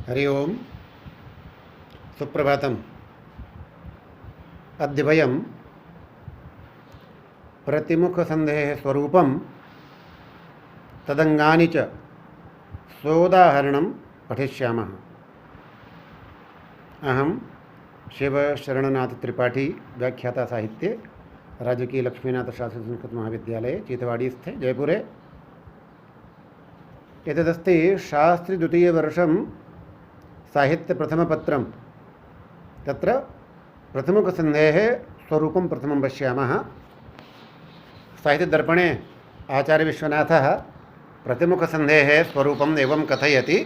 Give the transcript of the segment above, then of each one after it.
हरि ओम सुप्रभातम्। अद्य वयं प्रतिमुखसन्धेः स्वरूपं तदङ्गानि च सोदाहरणं पठिष्यामः। अहं शिवशरणनाथ त्रिपाठी, व्याख्याता साहित्ये, राजकीय लक्ष्मीनाथ शास्त्री संस्कृत महाविद्यालये चीतवाड़ी स्थे जयपुरे। एतदस्ति शास्त्री द्वितीयवर्षं साहित्यप्रथमपत्रं। तत्र प्रतिमुखसन्धेः स्वरूपं प्रथमं पश्यामः। साहित्यदर्पणे आचार्यविश्वनाथः प्रतिमुखसन्धेः स्वरूपम् एवं कथयति।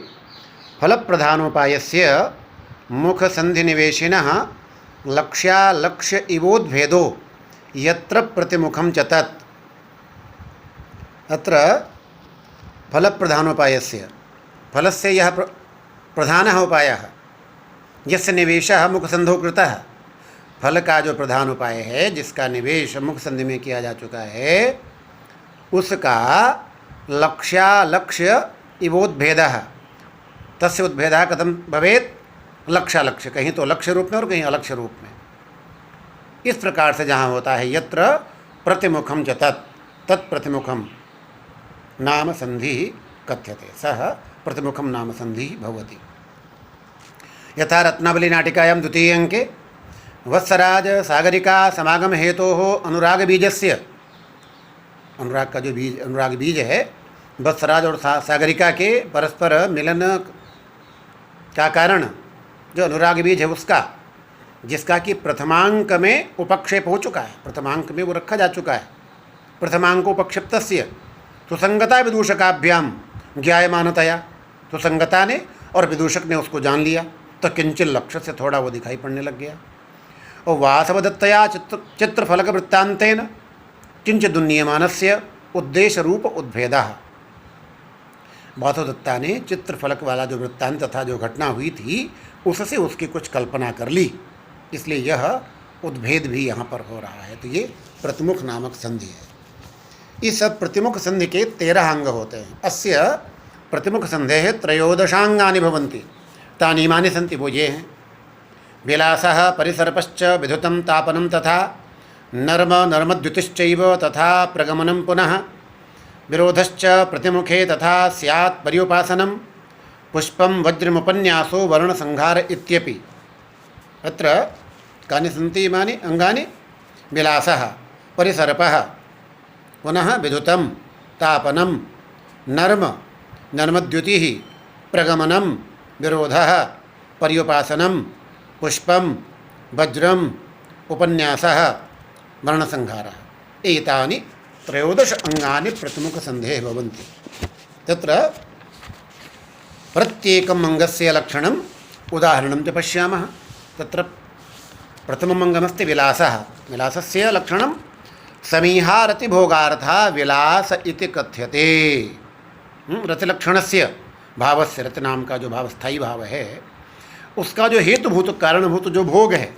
फलप्रधानोपायस्य मुखसन्धिनिवेशिनः लक्ष्यालक्ष्य इवोद्भेदो यत्र प्रतिमुखं च तत्। अत्र फलप्रधानोपायस्य, फलस्य यः प्रधानः उपायः, यस्य निवेशः मुखसन्धौ कृतः, फल का जो प्रधान उपाय है, जिसका निवेश मुखसन्धि में किया जा चुका है, उसका लक्ष्यालक्ष्य इवोद्भेदः। तस्य उद्भेदः कथं भवेत्? लक्ष्यालक्ष्य, कहीं तो लक्ष्य रूप में और कहीं अलक्ष्य रूप में। इस प्रकार से जहाँ होता है, यत्र प्रतिमुखम च तत्, तत्प्रतिमुखम नाम संधि कथ्यते, सह प्रतिमुखम नाम संधि भवति। यथा रत्नावली नाटिकायां द्वितीय अंके वत्सराज सागरिका समागम हेतोः अनुराग बीजस्य, अनुराग का जो बीज, अनुराग बीज है, वत्सराज और सागरिका के परस्पर मिलन का कारण जो अनुराग बीज है उसका, जिसका कि प्रथमांक में उपक्षेप हो चुका है, प्रथमांक में वो रखा जा चुका है। प्रथमांक उपक्षिप्तस्य सुसंगता विदूषकाभ्याम ज्ञायमानतया, सुसंगता ने और विदूषक ने उसको जान लिया, तो किंचित लक्ष्य से थोड़ा वो दिखाई पड़ने लग गया। और वासवदत्तया चित्रफलक वृत्तांतेन किंचित दुन्नीयमानस्य उद्देश्य रूप उद्भेदः। वासवदत्ता ने चित्रफलक वाला जो वृत्तांत तथा जो घटना हुई थी, उससे उसकी कुछ कल्पना कर ली, इसलिए यह उद्भेद भी यहाँ पर हो रहा है। तो ये प्रतिमुख नामक संधि है। इस प्रतिमुख संधि के 13 अंग होते हैं। अस्य प्रतिमुख संधेः त्रयोदशांगानि भवन्ति, तानि इमानि सन्ति, वो ये हैं। विलासः परिसर्पश्च विधुतं तापनं तथा नर्म नर्मद्युतिश्चैव तथा प्रगमनं पुनः विरोधश्च प्रतिमुखे तथा स्यात् पर्युपासनं पुष्पं वज्रमुपन्यासो वर्णसंहार इत्यपि। अत्र कानि सन्ति इमानि अंगानि? विलासः, परिसर्पः, पुनः विधुतं, तापनं, नर्म, नर्मद्युतिः, प्रगमनं, विरोधः, पर्युपासनं, पुष्पं, वज्रम्, उपन्यासः, वर्णसंहारः। एतानि 13 अंगानि प्रतिमुखसन्धेः भवन्ति। तत्र प्रत्येकम् अङ्गस्य लक्षणम् उदाहरणं च पश्यामः। तत्र प्रथमम् अङ्गमस्ति विलासः। विलासस्य लक्षणं समीहारतिभोगार्थः विलास इति कथ्यते। रतिलक्षणस्य भावस्य, रति नाम का जो भाव स्थायी भाव है, उसका जो हेतुभूत कारणभूत जो भोग है,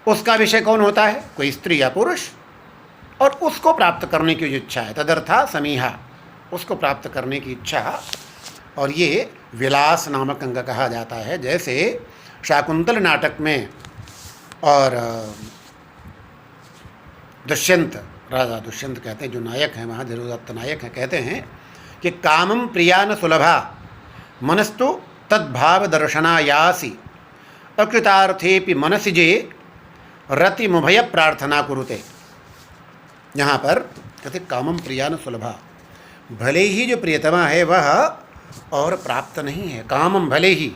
उसका विषय कौन होता है? कोई स्त्री या पुरुष, और उसको प्राप्त करने की जो इच्छा है, तदर्था समीहा, उसको प्राप्त करने की इच्छा, और ये विलास नामक अंग कहा जाता है। जैसे शाकुंतल नाटक में और दुष्यंत, राजा दुष्यंत कहते हैं, जो नायक हैं वहाँ, धीरोदत्त नायक हैं, कहते हैं कि कामं प्रिया न सुलभा मनस्तु तद्भाव दर्शनायासि अकृतार्थेपि मनसि जे रतिमुभय प्रार्थना कुरुते। यहाँ पर कहते कामं प्रिया न सुलभा, भले ही जो प्रियतमा है वह और प्राप्त नहीं है। कामम भले ही,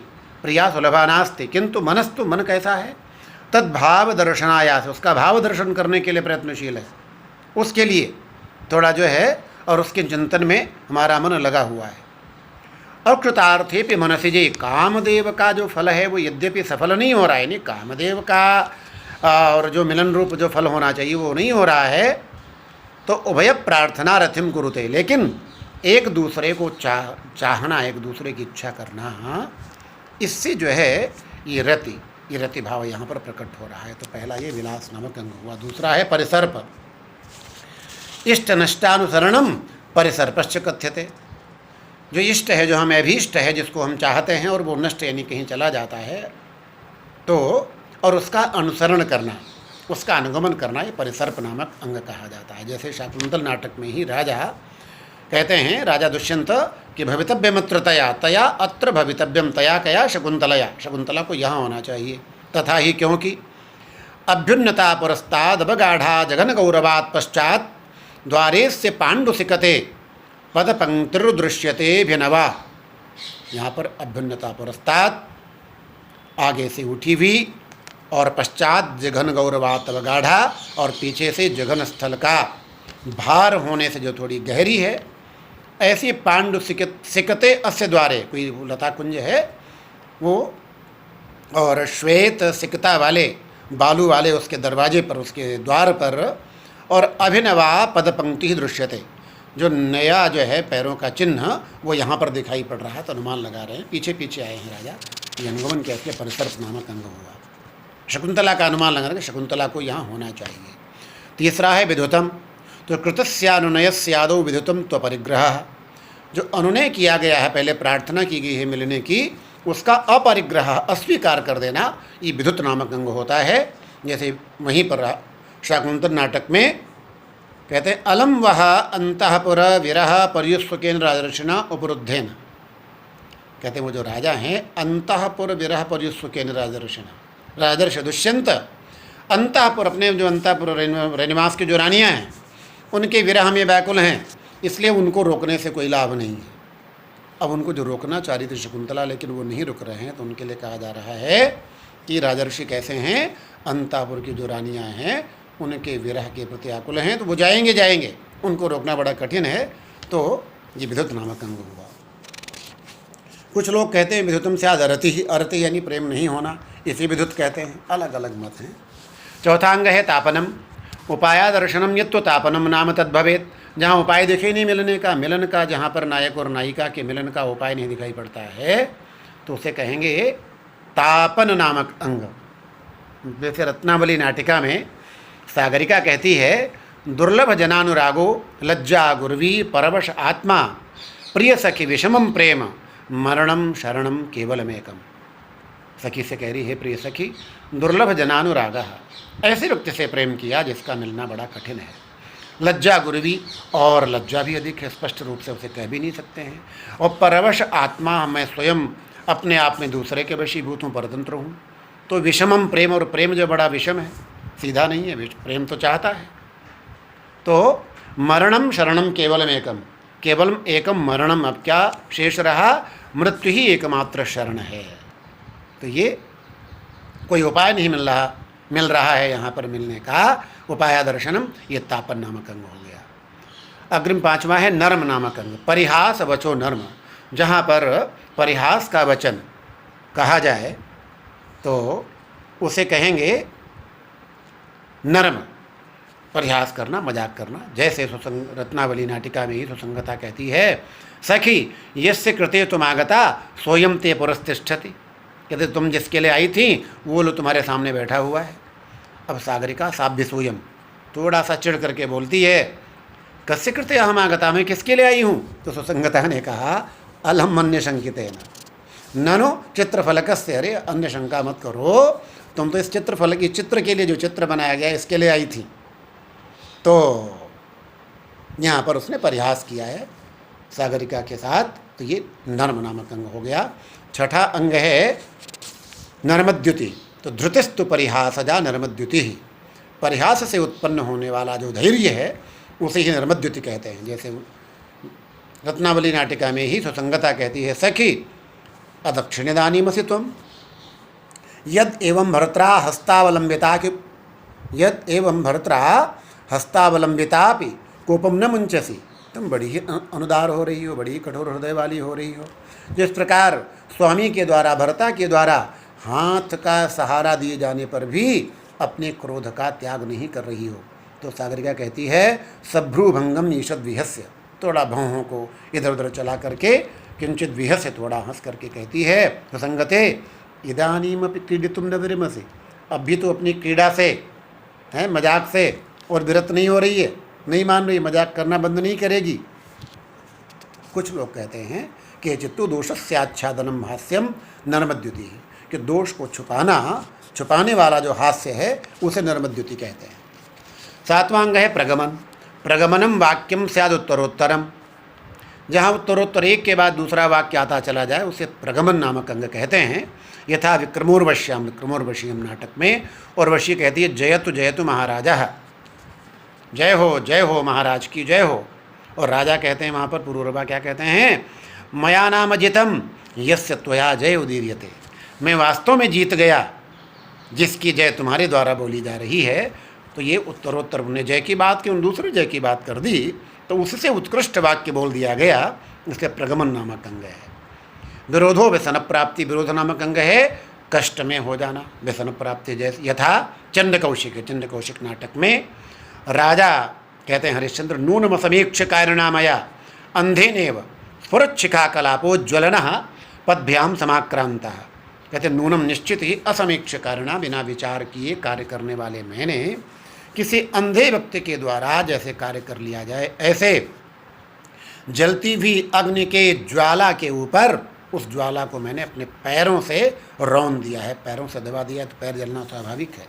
प्रिया सुलभा नास्ति, किंतु मनस्तु, मन कैसा है? तद्भाव दर्शनायास, उसका भाव दर्शन करने के लिए प्रयत्नशील है, उसके लिए थोड़ा जो है, और उसके चिंतन में हमारा मन लगा हुआ है। अकृतार्थेपि मनसि जे, कामदेव का जो फल है वो यद्यपि सफल नहीं हो रहा है, नहीं, कामदेव का और जो मिलन रूप जो फल होना चाहिए वो नहीं हो रहा है, तो उभय प्रार्थना रथिम कुरुते, लेकिन एक दूसरे को चाहना, एक दूसरे की इच्छा करना, इससे जो है ये रति भाव यहाँ पर प्रकट हो रहा है। तो पहला ये विलास नामक अंग हुआ। दूसरा है परिसर्प। इष्ट नष्टानुसरणम परिसर्पश्च कथ्यते। जो इष्ट है, जो हमें अभीष्ट है, जिसको हम चाहते हैं और वो नष्ट यानी कहीं चला जाता है, तो और उसका अनुसरण करना, उसका अनुगमन करना, ये परिसर्प नामक अंग कहा जाता है। जैसे शाकुंतल नाटक में ही राजा कहते हैं, राजा दुष्यंत कि भवितव्यमत्र तया, तया अत्र भवितव्यम, तया कया शकुंतलया, शकुंतला को यहाँ होना चाहिए। तथा ही क्योंकि अभ्युन्नता पुरस्ताद अवगाढ़ा जघन गौरवात् पश्चात द्वारे से पांडुसिकते पद पंक्तिर्दृश्यते भिनवा। यहाँ पर अभ्युन्नता पुरस्ताद आगे से उठी हुई और पश्चात जघन गौरवात् अवगाढ़ा, और पीछे से जघन स्थल का भार होने से जो थोड़ी गहरी है, ऐसी पांडु सिकते अस्य द्वारे, कोई लता कुंज है वो, और श्वेत सिकता वाले, बालू वाले उसके दरवाजे पर, उसके द्वार पर, और अभिनवा पद पंक्ति दृश्यते, जो नया जो है पैरों का चिन्ह वो यहाँ पर दिखाई पड़ रहा है। तो अनुमान लगा रहे हैं, पीछे पीछे आए हैं राजा, ये अनुगमन क्या इसलिए परिसर्प नामक अंग हुआ। शकुंतला का अनुमान लगा रहे हैं, शकुंतला को यहाँ होना चाहिए। तीसरा है विद्युतम, तो कृतस्यानुनयस्यादौ विद्युतम त्वपरिग्रह, जो अनुनय किया गया है, पहले प्रार्थना की गई है मिलने की, उसका अपरिग्रह, अस्वीकार कर देना, ये विद्युत नामक अंग होता है। जैसे वहीं पर शाकुंतल नाटक में कहते हैं, अलम वह अंतःपुर विरह पर्युस्वकेन राजर्षिणा उपरुद्धेन, कहते हैं वो जो राजा हैं, अंतःपुर विरह पर्युस्वकेन राजर्षिणा, राजर्षि दुष्यंत अंतःपुर, अपने जो अंतःपुर रैनिवास की जो रानियाँ हैं उनके विरह में व्याकुल हैं, इसलिए उनको रोकने से कोई लाभ नहीं है। अब उनको जो रोकना चाह रही थी शकुंतला, लेकिन वो नहीं रुक रहे हैं, तो उनके लिए कहा जा रहा है कि राजर्षि कैसे हैं, अंतःपुर की जो रानियाँ हैं उनके विरह के प्रति आकुल हैं, तो वो जाएंगे, उनको रोकना बड़ा कठिन है। तो ये विद्युत नामक अंग हुआ। कुछ लोग कहते हैं विद्युतम से अरति ही, अरति यानी प्रेम नहीं होना, इसी विद्युत कहते हैं, अलग अलग मत हैं। चौथा अंग है तापनम, उपाया दर्शनम यत्व तापनम नाम तद्भवेत, जहाँ उपाय दिखे नहीं मिलने का, मिलन का, जहाँ पर नायक और नायिका के मिलन का उपाय नहीं दिखाई पड़ता है, तो उसे कहेंगे तापन नामक अंग। जैसे रत्नावली नाटिका में सागरिका कहती है, दुर्लभ जनानुरागो लज्जा गुर्वी परवश आत्मा प्रिय सखी विषमम प्रेम मरणम शरणम केवलमेकम। सखी से कह रही है, प्रिय सखी, दुर्लभ जनानुराग, ऐसे व्यक्ति से प्रेम किया जिसका मिलना बड़ा कठिन है। लज्जा गुरुवी, और लज्जा भी अधिक है, स्पष्ट रूप से उसे कह भी नहीं सकते हैं। और परवश आत्मा, मैं स्वयं अपने आप में दूसरे के वशीभूत हूँ, परतंत्र हूँ। तो विषमम प्रेम, और प्रेम जो बड़ा विषम है, सीधा नहीं है, प्रेम तो चाहता है। तो मरणम शरणम केवलम एकम, केवलम एकम मरणम, अब क्या शेष रहा, मृत्यु ही एकमात्र शरण है। तो ये कोई उपाय नहीं मिल रहा है यहाँ पर मिलने का, उपाया दर्शनम, ये तापन नामक अंग हो गया। अग्रिम पांचवा है नर्म नामक अंग, परिहास वचो नर्म, जहाँ पर परिहास का वचन कहा जाए तो उसे कहेंगे नर्म, परिहास करना, मजाक करना। जैसे रत्नावली नाटिका में ही सुसंगता कहती है, सखी यस्य कृते तुम आगता सोयम ते पुरस्तिष्ठति, कहते तुम जिसके लिए आई थी वो लो तुम्हारे सामने बैठा हुआ है। अब सागरिका साभ्य सोयम थोड़ा सा चिढ़ करके बोलती है, कस्य कृते अहम आगता, मैं किसके लिए आई हूँ? तो सुसंगता ने कहा, अलहम अन्य शंकितेन ननो चित्रफलकस्य, अरे अन्य शंका मत करो, तुम तो इस चित्रफलक, इस चित्र के लिए, जो चित्र बनाया गया इसके लिए आई थी। तो यहाँ पर उसने परिहास किया है सागरिका के साथ, तो ये नर्म नामक अंग हो गया। छठा अंग है नर्मद्युति, तो धृतिस्तु परिहासजा नर्मद्युति ही, परिहास से उत्पन्न होने वाला जो धैर्य है उसे ही नर्मद्युति कहते हैं। जैसे रत्नावली नाटिका में ही सुसंगता कहती है, सखी अदक्षिण्यदानीमसि त्वं यद एवं भर्त्रा हस्तावलंबिता कि यद एवं भर्त्रा हस्तावलंबितापि कोपम न मुंचसी, तुम बड़ी ही अनुदार हो रही हो, बड़ी ही कठोर हृदय वाली हो रही हो। जिस प्रकार स्वामी के द्वारा, भर्ता के द्वारा हाथ का सहारा दिए जाने पर भी अपने क्रोध का त्याग नहीं कर रही हो। तो सागरिका कहती है, सभ्रूभंगम ईषद विहस्य, थोड़ा भौहों को इधर उधर चला करके किंचित विहस्य, थोड़ा हंस करके कहती है, सुसंगते इदानीमपि क्रीडितुम न विरमसि, अब भी तो अपनी क्रीड़ा से है, मजाक से और विरत नहीं हो रही है, नहीं मान रही, मजाक करना बंद नहीं करेगी। कुछ लोग कहते हैं केचित्तु दोषस्याच्छादनम हास्यम नर्मद्युति, कि दोष को छुपाने वाला जो हास्य है उसे नर्मद्युति कहते हैं। सातवां अंग है प्रगमन। प्रगमनम वाक्यम स्याद उत्तरोत्तरम, जहाँ उत्तरोत्तर एक के बाद दूसरा वाक्य आता चला जाए उसे प्रगमन नामक अंग कहते हैं। यथा विक्रमोर्वश्याम, विक्रमोर्वशीयम नाटक में उर्वशी कहती है जयतु जयतु महाराजा, जय हो महाराज की जय हो। और राजा कहते हैं वहाँ पर पुरूरवा क्या कहते हैं, मया नाम जितम यस्य त्वया जय उदीर्यते, मैं वास्तव में जीत गया जिसकी जय तुम्हारे द्वारा बोली जा रही है। तो ये उत्तरोत्तर ने जय की बात की, उन दूसरे जय की बात कर दी, तो उससे उत्कृष्ट वाक्य बोल दिया गया, इसलिए प्रगमन नामक अंग है। विरोधो व्यसन प्राप्ति, विरोध नामक अंग है कष्ट में हो जाना, व्यसन प्राप्ति। जैसे यथा चंद्र कौशिक नाटक में राजा कहते हैं हरिश्चंद्र, नूनम समीक्ष कारणमया अंधेनेव स्फुरच्छिखा कलापो ज्वलन पदभ्याम समाक्रांता, कहते नूनम निश्चित ही असमीक्ष कारणा, बिना विचार किए कार्य करने वाले मैंने किसी अंधे व्यक्ति के द्वारा जैसे कार्य कर लिया जाए, ऐसे जलती हुई अग्नि के ज्वाला के ऊपर उस ज्वाला को मैंने अपने पैरों से रौंद दिया है, पैरों से दबा दिया, तो पैर जलना स्वाभाविक है।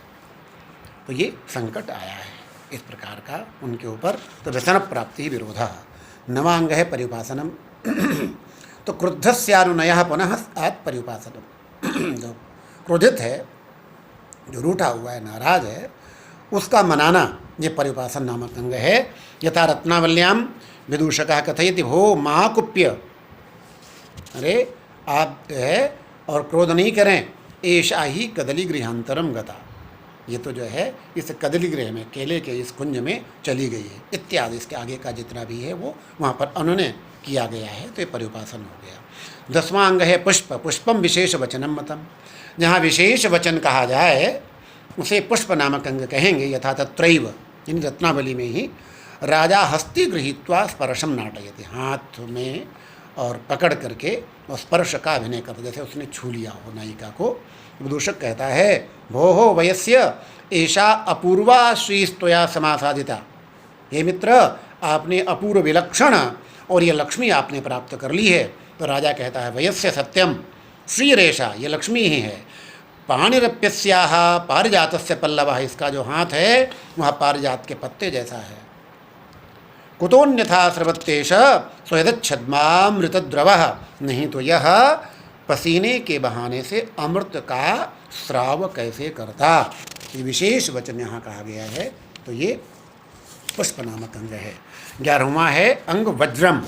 तो ये संकट आया है इस प्रकार का उनके ऊपर, तो व्यसन प्राप्ति विरोधा। नवांग है पर्युपासनम। तो क्रुद्धस्यानुनयः पुनः आत्पर्युपासनम, जो क्रोधित है, जो रूठा हुआ है, नाराज है, उसका मनाना ये पर्युपासन नामक अंग है। यथा रत्नावल्याम विदूषकः कथयति भो महाकुप्य, अरे आप है और क्रोध नहीं करें, एषा ही कदली गृहांतरम गता, ये तो जो है इस कदली गृह में, केले के इस कुंज में चली गई है, इत्यादि इसके आगे का जितना भी है वो वहाँ पर अनुनय किया गया है, तो ये पर्युपासन हो गया। 10वां अंग है पुष्प। पुष्पम विशेष वचनम मतम, जहाँ विशेष वचन कहा जाए उसे पुष्प नामक अंग कहेंगे। यथा तत्रैव, यानी रत्नावली में ही राजा हस्ति गृहीत्वा स्पर्शम नाटयति, हाथ में और पकड़ करके और स्पर्श का अभिनय करते, जैसे उसने छू लिया हो नायिका को। विदूषक कहता है भोः वयस्य एषा अपूर्वा श्रीस्त्वया समासादिता, हे मित्र आपने अपूर्व विलक्षण और ये लक्ष्मी आपने प्राप्त कर ली है। तो राजा कहता है वयस्य सत्यम श्रीरेशा, ये लक्ष्मी ही है। पाणिरप्यस्याः पारिजातस्य पल्लवः, इसका जो हाथ है वह पारिजात के पत्ते जैसा है। कुतोन्यथा स्रवत्तेष स्वयदच्छद्मामृतद्रवः, नहीं तो यह पसीने के बहाने से अमृत का स्राव कैसे करता। ये विशेष वचन यहाँ कहा गया है, तो ये पुष्प नामक अंग है। 11वां है अंग वज्रम।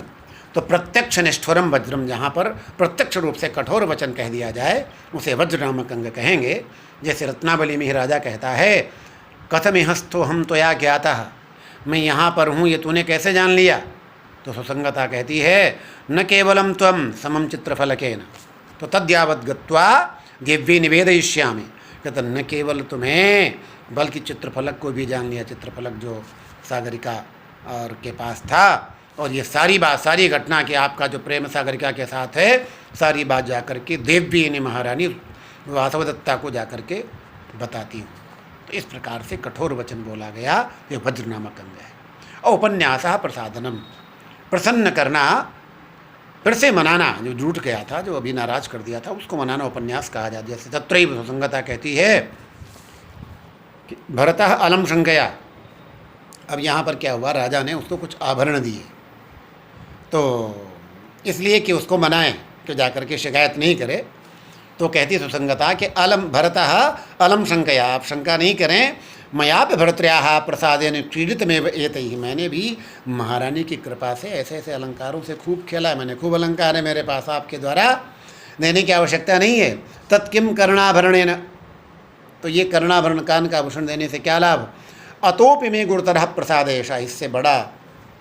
तो प्रत्यक्ष निष्ठुरम वज्रम, जहाँ पर प्रत्यक्ष रूप से कठोर वचन कह दिया जाए उसे वज्र नामक अंग कहेंगे। जैसे रत्नावली में ही राजा कहता है कथमिहस्थो हम त्वया ज्ञातः, मैं यहाँ पर हूँ ये तूने कैसे जान लिया। तो सुसंगता कहती है न केवलम त्वम समम चित्रफलकेन, तो तद्यावत् गत्वा दिव्ये निवेदयिष्यामि, कहते न केवल तुम्हें बल्कि चित्रफलक को भी जान लिया। चित्रफलक जो सागरिका और के पास था, और ये सारी बात, सारी घटना कि आपका जो प्रेम सागरिका के साथ है, सारी बात जाकर के देवी ने महारानी वासवदत्ता को जाकर के बताती हूँ। तो इस प्रकार से कठोर वचन बोला गया, ये वज्र नामक अंग है। और उपन्यासः प्रसादनम, प्रसन्न करना, फिर से मनाना, जो झूठ गया था, जो अभी नाराज कर दिया था, उसको मनाना उपन्यास कहा जाता है। जैसे तत्रैव सुसंगता कहती है कि भरतः अलम शंकया, अब यहाँ पर क्या हुआ, राजा ने उसको कुछ आभरण दिए, तो इसलिए कि उसको मनाएं कि जाकर के शिकायत नहीं करे। तो कहती सुसंगता कि अलम भरतः अलम शंकया, आप शंका नहीं करें, मयापि भर्तृयाः प्रसादेन क्रीडितमेव एतैः, मैंने भी महारानी की कृपा से ऐसे ऐसे अलंकारों से खूब खेला है, मैंने खूब अलंकार है मेरे पास, आपके द्वारा देने की आवश्यकता नहीं है। तत्किम कर्णाभरणेन, तो ये कर्णाभरण, कान का आभूषण देने से क्या लाभ। अतोपि में गुरुतरः प्रसादेशा, इससे बड़ा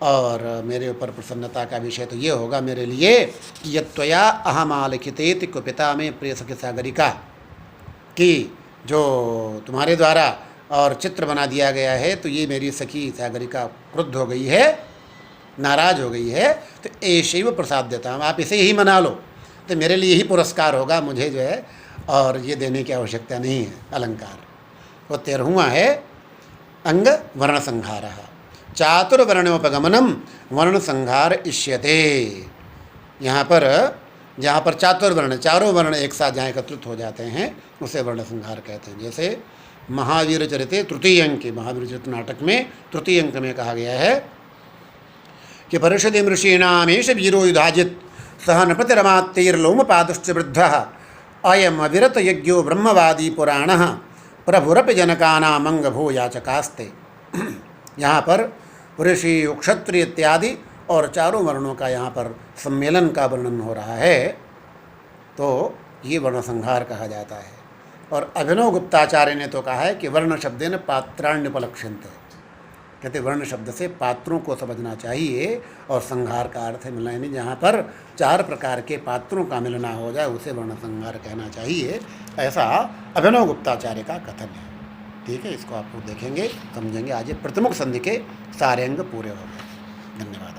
और मेरे ऊपर प्रसन्नता का विषय तो ये होगा मेरे लिए कि यत्त्वया अहमालिखितेति कुपिता में प्रिय सखी सागरिका, कि जो तुम्हारे द्वारा और चित्र बना दिया गया है, तो ये मेरी सखी सागरिका क्रुद्ध हो गई है, नाराज हो गई है, तो ऐशैव प्रसाद देता हूँ, आप इसे ही मना लो, तो मेरे लिए ही पुरस्कार होगा, मुझे जो है और ये देने की आवश्यकता नहीं है अलंकार। वो 13वां है अंग वर्ण संहारः। चातुर्वर्णोपगमनम वर्ण संहार इष्यते, यहाँ पर जहाँ पर चातुर्वर्ण चारों वर्ण एक साथ जहाँ एकत्रित हो जाते हैं उसे वर्ण संहार कहते हैं। जैसे महावीर चरिते तृतीय अंक के महावीर चरित नाटक में तृतीय अंक में कहा गया है कि परिषदि ऋषीणामेश वीरो युधाजित सह नृपतिरमात्तैर्लोमपादश्च वृद्धः अयम अविरत यज्ञो ब्रह्मवादी पुराण प्रभुरपि जनकानामंगभो याचकास्ते। यहाँ पर ऋषि क्षत्रिय इत्यादि और चारों वर्णों का यहाँ पर सम्मेलन का वर्णन हो रहा है, तो ये वर्ण संहार कहा जाता है। और अभिनव गुप्ताचार्य ने तो कहा है कि वर्ण शब्देन पात्राण्युपलक्ष्यन्ते, कहते वर्ण शब्द से पात्रों को समझना चाहिए और संहार का अर्थ मिलना, यानी जहाँ पर 4 प्रकार के पात्रों का मिलना हो जाए उसे वर्ण संहार कहना चाहिए, ऐसा अभिनव गुप्ताचार्य का कथन है। ठीक है, इसको आप लोग देखेंगे, समझेंगे। आज ये प्रतिमुख संधि के सारे अंग पूरे हो गए। धन्यवाद।